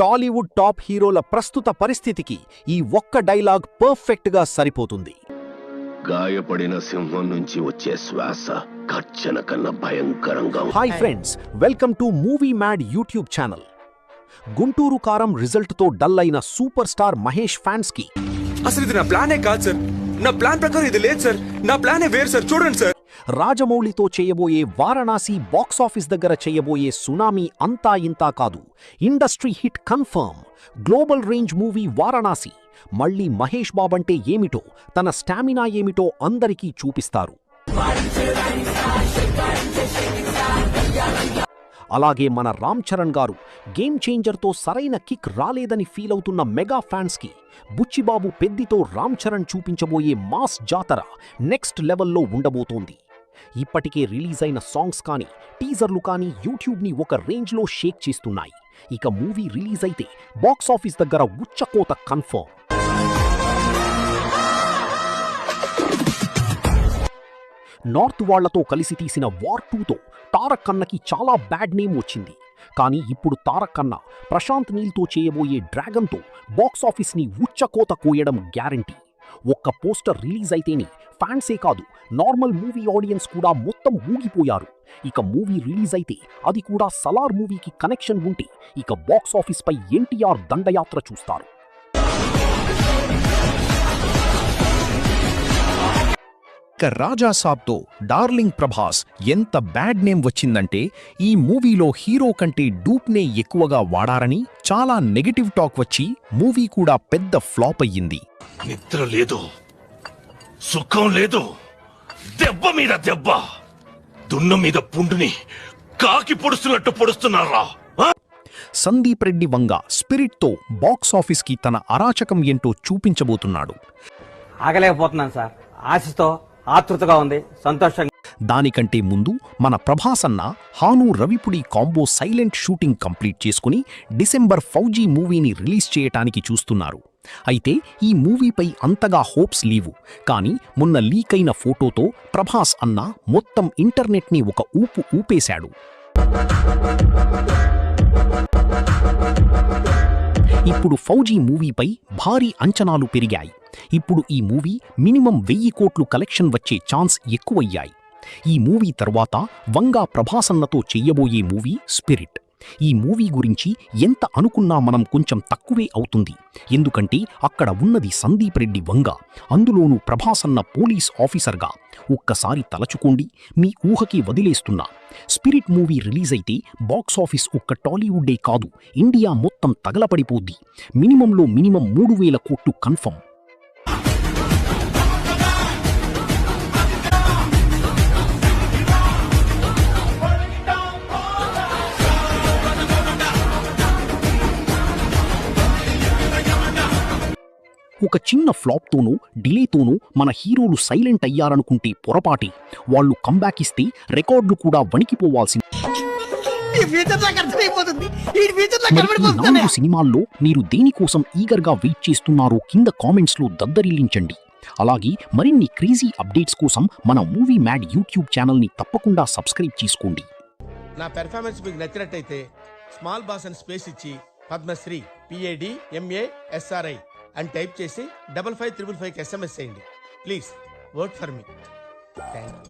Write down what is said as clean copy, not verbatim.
Tollywood top హీరోల ప్రస్తుత పరిస్థితికి ఈ ఒక్క డైలాగ్ పర్ఫెక్ట్గా సరిపోతుంది. గాయపడిన సింహం నుంచి వచ్చే శ్వాస కర్చన కన్నా భయంకరంగా. Hi friends, welcome to movie mad YouTube channel. Guntur కారం రిజల్ట్తో డల్ అయిన సూపర్ స్టార్ మహేష్ ఫ్యాన్స్ కి అసలు ఇది నా ప్లానే కాదు సార్, నా ప్లాన్ ప్రకారం ఇది లేదు సార్, నా ప్లానే వేరు సార్, చూడండి సార్. రాజమౌళితో చేయబోయే వారణాసి బాక్సాఫీస్ దగ్గర చేయబోయే సునామీ అంతా ఇంతా కాదు. Industry hit confirm. Global range movie Varanasi మళ్ళీ మహేష్ బాబంటే ఏమిటో, తన స్టామినా ఏమిటో అందరికీ చూపిస్తారు. అలాగే మన రామ్ చరణ్ గారు గేమ్ చేంజర్తో సరైన కిక్ రాలేదని ఫీల్ అవుతున్న మెగా ఫ్యాన్స్కి బుచ్చిబాబు పెద్దితో రామ్ చరణ్ చూపించబోయే మాస్ జాతర నెక్స్ట్ లెవెల్లో ఉండబోతోంది. ఇప్పటికే రిలీజ్ అయిన సాంగ్స్ కానీ టీజర్లు కానీ యూట్యూబ్ని ఒక రేంజ్లో షేక్ చేస్తున్నాయి. ఇక మూవీ రిలీజ్ అయితే బాక్సాఫీస్ దగ్గర ఉచ్చకోత కన్ఫర్మ్. నార్త్ వాళ్లతో కలిసి తీసిన వార్ 2తో తారక్ అన్నకి చాలా బ్యాడ్ నేమ్ వచ్చింది. కానీ ఇప్పుడు తారక్ అన్న ప్రశాంత్ నీల్తో చేయబోయే డ్రాగన్తో బాక్సాఫీస్ని ఉచ్చకోత కోయడం గ్యారంటీ. ఒక్క పోస్టర్ రిలీజ్ అయితేనే ఫ్యాన్సే కాదు, నార్మల్ మూవీ ఆడియన్స్ కూడా మొత్తం ఊగిపోయారు. ఇక మూవీ రిలీజ్ అయితే అది కూడా సలార్ మూవీకి కనెక్షన్ ఉంటే ఇక బాక్సాఫీస్పై ఎన్టీఆర్ దండయాత్ర చూస్తారు. ఇక రాజాసాబ్తో డార్లింగ్ ప్రభాస్ ఎంత బ్యాడ్ నేమ్ వచ్చిందంటే ఈ మూవీలో హీరో కంటే డూప్నే ఎక్కువగా వాడారని చాలా నెగటివ్ టాక్ వచ్చి మూవీ కూడా పెద్ద ఫ్లాప్ అయ్యింది. నిద్ర లేదు, సుఖం లేదు, దెబ్బ మీద దెబ్బ, దున్న మీద పుండుని కాకి పొడుస్తున్నట్టు పొడుస్తున్నారా? సందీప్ రెడ్డి వంగ స్పిరిట్తో బాక్సాఫీస్కి తన అరాచకం ఏంటో చూపించబోతున్నాడు. ఆగలేకపోతున్నాను సార్, ఆశతో ఆతృతగా ఉంది, సంతోషంగా. దానికంటే ముందు మన ప్రభాసన్న Hanu Ravipudi combo silent shooting complete చేసుకుని డిసెంబర్ ఫౌజీ మూవీని రిలీజ్ చేయటానికి చూస్తున్నారు. అయితే ఈ మూవీపై అంతగా హోప్స్ లేవు. కానీ మొన్న లీక్ అయిన ఫోటోతో ప్రభాస్ అన్న మొత్తం ఇంటర్నెట్ని ఒక ఊపు ఊపేశాడు. ఇప్పుడు ఫౌజీ మూవీపై భారీ అంచనాలు పెరిగాయి. ఇప్పుడు ఈ మూవీ మినిమం 1000 కోట్లు కలెక్షన్ వచ్చే ఛాన్స్ ఎక్కువయ్యాయి. ఈ మూవీ తర్వాత వంగా ప్రభాసన్నతో చెయ్యబోయే మూవీ స్పిరిట్. ఈ మూవీ గురించి ఎంత అనుకున్నా మనం కొంచెం తక్కువే అవుతుంది. ఎందుకంటే అక్కడ ఉన్నది సందీప్ రెడ్డి వంగ, అందులోనూ ప్రభాసన్న పోలీస్ ఆఫీసర్గా. ఒక్కసారి తలచుకోండి, మీ ఊహకి వదిలేస్తున్నా. స్పిరిట్ మూవీ రిలీజ్ అయితే బాక్సాఫీస్ ఒక్క టాలీవుడ్డే కాదు, ఇండియా మొత్తం తగలపడిపోద్ది. మినిమంలో మినిమం 3000 కోట్లు కన్ఫర్మ్. ఒక చిన్న ఫ్లాప్తోనూ డిలేతోనూ మన హీరోలు సైలెంట్ అయ్యారనుకుంటే పొరపాటే. వాళ్ళు కంబ్యాక్ ఇస్తే రికార్డులు కూడా వణికిపోవాల్సింది. సినిమాల్లో మీరు దేనికోసం ఈగర్గా వెయిట్ చేస్తున్నారో కింద కామెంట్స్లో దద్దరిల్లించండి. అలాగే మరిన్ని క్రేజీ అప్డేట్స్ కోసం మన మూవీ మ్యాడ్ యూట్యూబ్ ఛానల్ని తప్పకుండా సబ్స్క్రైబ్ చేసుకోండి. నా పెర్ఫార్మెన్స్ మీకు నచ్చినట్టయితే స్మాల్ బాస్ అని స్పేస్ ఇచ్చి పద్మశ్రీ PADMASRI అని టైప్ చేసి 555555కి SMS చేయండి. Please vote for me. Thank you.